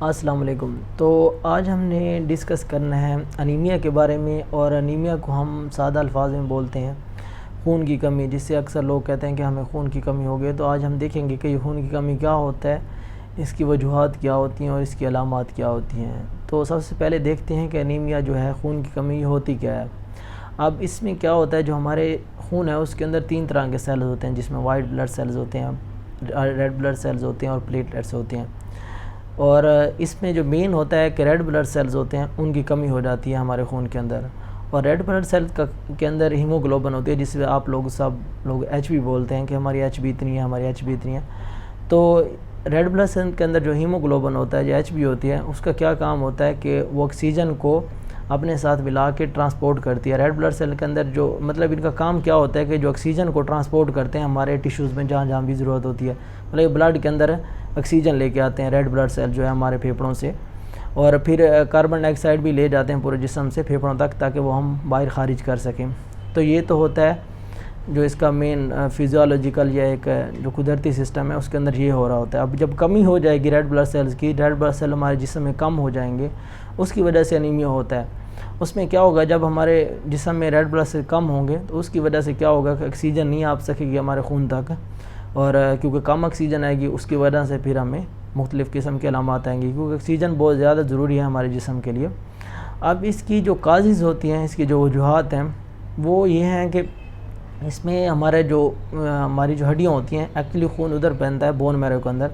अस्सलाम वालेकुम। तो आज हमने डिस्कस करना है अनीमिया के बारे में। और अनीमिया को हम सादा अल्फाज में बोलते हैं खून की कमी, जिससे अक्सर लोग कहते हैं कि हमें खून की कमी हो गई। तो आज हम देखेंगे कि खून की कमी क्या होता है, इसकी वजूहात क्या होती हैं और इसकी अलामात क्या होती हैं। तो सबसे पहले देखते हैं कि अनीमिया जो है खून की कमी होती क्या है। अब इसमें क्या होता है, जो हमारे खून है उसके अंदर 3 तरह के सेल्स होते हैं, जिसमें वाइट ब्लड सेल्स होते हैं, रेड ब्लड सेल्स होते हैं और प्लेटलेट्स होते हैं। और इसमें जो मेन होता है कि रेड ब्लड सेल्स होते हैं, उनकी कमी हो जाती है हमारे खून के अंदर। और रेड ब्लड सेल्स के अंदर हीमोग्लोबिन होती है, जिससे आप लोग सब लोग एच बी बोलते हैं कि हमारी एच बी इतनी है, हमारी एच बी इतनी है। तो रेड ब्लड सेल के अंदर जो हीमोग्लोबिन होता है, जो एच बी होती है, उसका क्या काम होता है कि वो ऑक्सीजन को अपने साथ मिला के ट्रांसपोर्ट करती है। रेड ब्लड सेल के अंदर जो मतलब इनका काम क्या होता है कि जो ऑक्सीजन को ट्रांसपोर्ट करते हैं हमारे टिश्यूज़ में जहाँ जहाँ भी ज़रूरत होती है। मतलब ब्लड के अंदर ऑक्सीजन लेके आते हैं रेड ब्लड सेल जो है हमारे फेफड़ों से, और फिर कार्बन डाइऑक्साइड भी ले जाते हैं पूरे जिस्म से फेफड़ों तक, ताकि वो हम बाहर खारिज कर सकें। तो ये तो होता है जो इसका मेन फिजियोलॉजिकल या एक जो कुदरती सिस्टम है उसके अंदर ये हो रहा होता है। अब जब कमी हो जाएगी रेड ब्लड सेल्स की, रेड ब्लड सेल हमारे जिस्म में कम हो जाएंगे, उसकी वजह से अनीमिया होता है। उसमें क्या होगा, जब हमारे जिस्म में रेड ब्लड सेल कम होंगे तो उसकी वजह से क्या होगा कि ऑक्सीजन नहीं आ सकेगी हमारे खून तक, और क्योंकि कम ऑक्सीजन आएगी उसकी वजह से फिर हमें मुख्तलिफ़ किस्म के अलामात आएंगी, क्योंकि ऑक्सीजन बहुत ज़्यादा ज़रूरी है हमारे जिस्म के लिए। अब इसकी जो काज़िज़ होती हैं, इसकी जो वजूहात हैं, वो ये हैं कि इसमें हमारी जो हड्डियाँ होती हैं, एक्चुअली खून उधर पहनता है बोन मैरो के अंदर।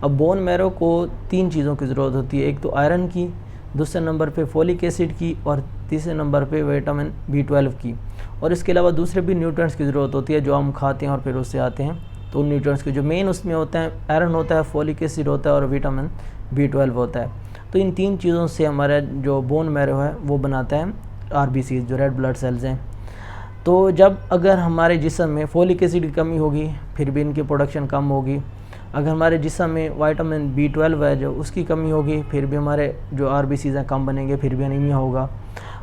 अब बोन मैरो को 3 चीज़ों की ज़रूरत होती है, एक तो आयरन की, दूसरे नंबर पे फोलिक एसिड की, और तीसरे नंबर पे विटामिन B12 की। और इसके अलावा दूसरे भी न्यूट्रिएंट्स की ज़रूरत होती है जो हम खाते हैं और फिर उससे आते हैं। तो उन न्यूट्रिएंट्स के जो मेन उसमें होते हैं, आयरन होता है, फोलिक एसिड होता है और विटामिन B12 होता है। तो इन 3 चीज़ों से हमारा जो बोन मैरो है वो बनाता है RBCs, जो रेड ब्लड सेल्स हैं। तो जब अगर हमारे जिस्म में फोलिक एसिड की कमी होगी फिर भी इनकी प्रोडक्शन कम होगी। अगर हमारे जिस्म में विटामिन B12 है जो उसकी कमी होगी फिर भी हमारे जो RBCs हैं कम बनेंगे, फिर भी अनीमिया होगा।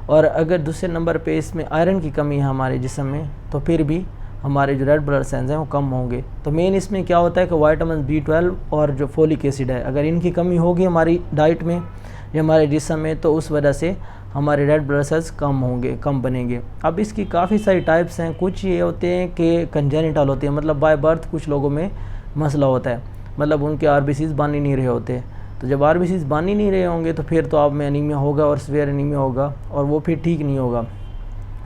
और अगर दूसरे नंबर पे इसमें आयरन की कमी है हमारे जिस्म में, तो फिर भी हमारे जो रेड ब्लड सेल्स हैं वो कम होंगे। तो मेन इसमें क्या होता है कि विटामिन B12 और जो फोलिक एसिड है, अगर इनकी कमी होगी हमारी डाइट में या हमारे जिस्म में, तो उस वजह से हमारे रेड ब्लड सेल्स कम होंगे, कम बनेंगे। अब इसकी काफ़ी सारी टाइप्स हैं। कुछ ये होते हैं कि कंजेनिटल होते हैं, मतलब बाय बर्थ कुछ लोगों में मसला होता है, मतलब उनके RBCs बन ही नहीं रहे होते। तो जब RBCs बन ही नहीं रहे होंगे तो फिर तो आप में अनीमिया होगा और सीवियर अनीमिया होगा, और वो फिर ठीक नहीं होगा।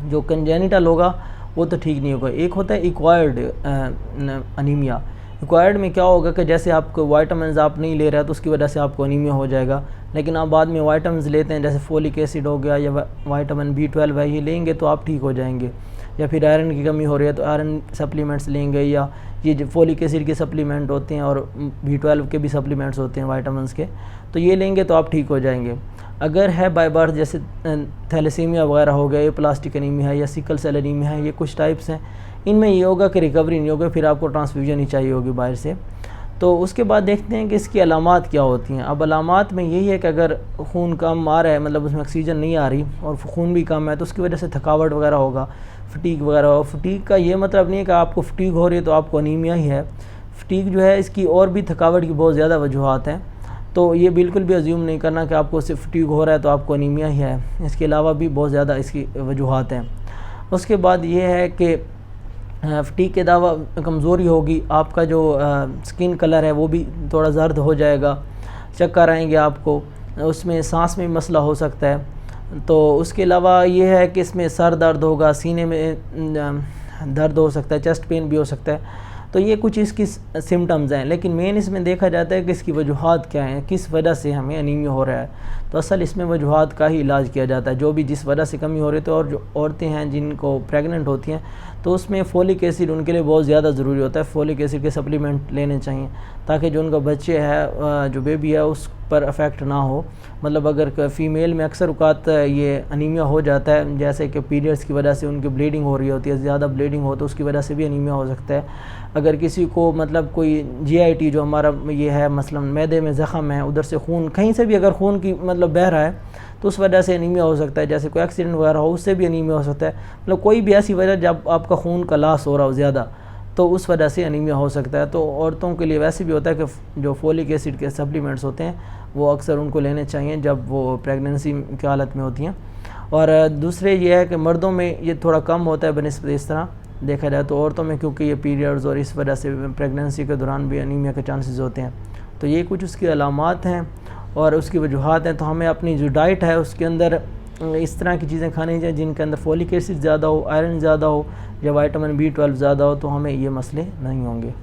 जो कंजेनिटल होगा वो तो ठीक नहीं होगा। एक होता है एक्वायर्ड अनीमिया। एक्वायर्ड में क्या होगा कि जैसे आपको वाइटामिन आप नहीं ले रहे तो उसकी वजह से आपको अनीमिया हो जाएगा, लेकिन आप बाद में वाइटामिन लेते हैं, जैसे फोलिक एसिड हो गया या विटामिन B12 है, ये लेंगे तो आप ठीक हो जाएंगे। या फिर आयरन की कमी हो रही है तो आयरन सप्लीमेंट्स लेंगे, या ये जो फोलिक एसिड के सप्लीमेंट होते हैं और B12 के भी सप्लीमेंट्स होते हैं विटामिन के, तो ये लेंगे तो आप ठीक हो जाएंगे। अगर है बाय बर्थ जैसे थैलेसीमिया वगैरह हो गया, ये प्लास्टिक एनीमिया है या सिकल सेल एनीमिया है, ये कुछ टाइप्स हैं, इनमें ये होगा कि रिकवरी नहीं होगी, फिर आपको ट्रांसफ्यूजन ही चाहिए होगी बाहर से। तो उसके बाद देखते हैं कि इसकी अलामात क्या होती हैं। अब अलामात में यही है कि अगर खून कम आ रहा है, मतलब उसमें ऑक्सीजन नहीं आ रही और खून भी कम है, तो उसकी वजह से थकावट वगैरह होगा, फटीग वगैरह हो। फटीग का ये मतलब नहीं है कि आपको फटीग हो रही है तो आपको अनीमिया ही है। फटीग जो है इसकी और भी थकावट की बहुत ज़्यादा वजूहात हैं, तो ये बिल्कुल भी अज्यूम नहीं करना कि आपको सिर्फ फटीग हो रहा है तो आपको अनीमिया ही है। इसके अलावा भी बहुत ज़्यादा इसकी वजूहात हैं। उसके बाद ये है कि फटीग के अलावा कमज़ोरी होगी, आपका जो स्किन कलर है वो भी थोड़ा जर्द हो जाएगा, चक्कर आएंगे आपको, उसमें सांस में मसला हो सकता है। तो उसके अलावा ये है कि इसमें सर दर्द होगा, सीने में दर्द हो सकता है, चेस्ट पेन भी हो सकता है। तो ये कुछ इसकी सिम्टम्स हैं, लेकिन मेन इसमें देखा जाता है कि इसकी वजूहात क्या हैं, किस वजह से हमें अनीमिया हो रहा है। तो असल इसमें वजूहात का ही इलाज किया जाता है, जो भी जिस वजह से कमी हो रही है। तो और जो औरतें हैं जिनको प्रेग्नेंट होती हैं तो उसमें फोलिक एसिड उनके लिए बहुत ज़्यादा ज़रूरी होता है। फोलिक एसिड के सप्लीमेंट लेने चाहिए ताकि जो उनका बच्चे है, जो बेबी है, उस पर अफेक्ट ना हो। मतलब अगर फ़ीमेल में अक्सर औक़ात ये अनीमिया हो जाता है, जैसे कि पीरियड्स की वजह से उनकी ब्लीडिंग हो रही होती है, ज़्यादा ब्लीडिंग हो तो उसकी वजह से भी अनीमिया हो सकता है। अगर किसी को मतलब कोई GIT जो हमारा ये है, मसलन मैदे में ज़ख़म है, उधर से खून कहीं से भी अगर खून की मतलब बह रहा है तो उस वजह से अनीमिया हो सकता है। जैसे कोई एक्सीडेंट वगैरह हो उससे भी अनीमिया हो सकता है। मतलब कोई भी ऐसी वजह जब आपका खून का लॉस हो रहा हो ज़्यादा, तो उस वजह से अनीमिया हो सकता है। तो औरतों के लिए वैसे भी होता है कि जो फोलिक एसिड के सप्लीमेंट्स होते हैं वो अक्सर उनको लेने चाहिए जब वो प्रेगनेंसी की हालत में होती हैं। और दूसरे ये है कि मर्दों में ये थोड़ा कम होता है बनिस्बत इस तरह देखा जाए, तो औरतों में क्योंकि ये पीरियड्स और इस वजह से प्रेगनेंसी के दौरान भी अनीमिया के चांसेस होते हैं। तो ये कुछ उसकी अलामात हैं और उसकी वजूहात हैं। तो हमें अपनी जो डाइट है उसके अंदर इस तरह की चीज़ें खानी चाहिए जिनके अंदर फोलिक एसिड ज़्यादा हो, आयरन ज़्यादा हो या विटामिन B12 ज़्यादा हो, तो हमें ये मसले नहीं होंगे।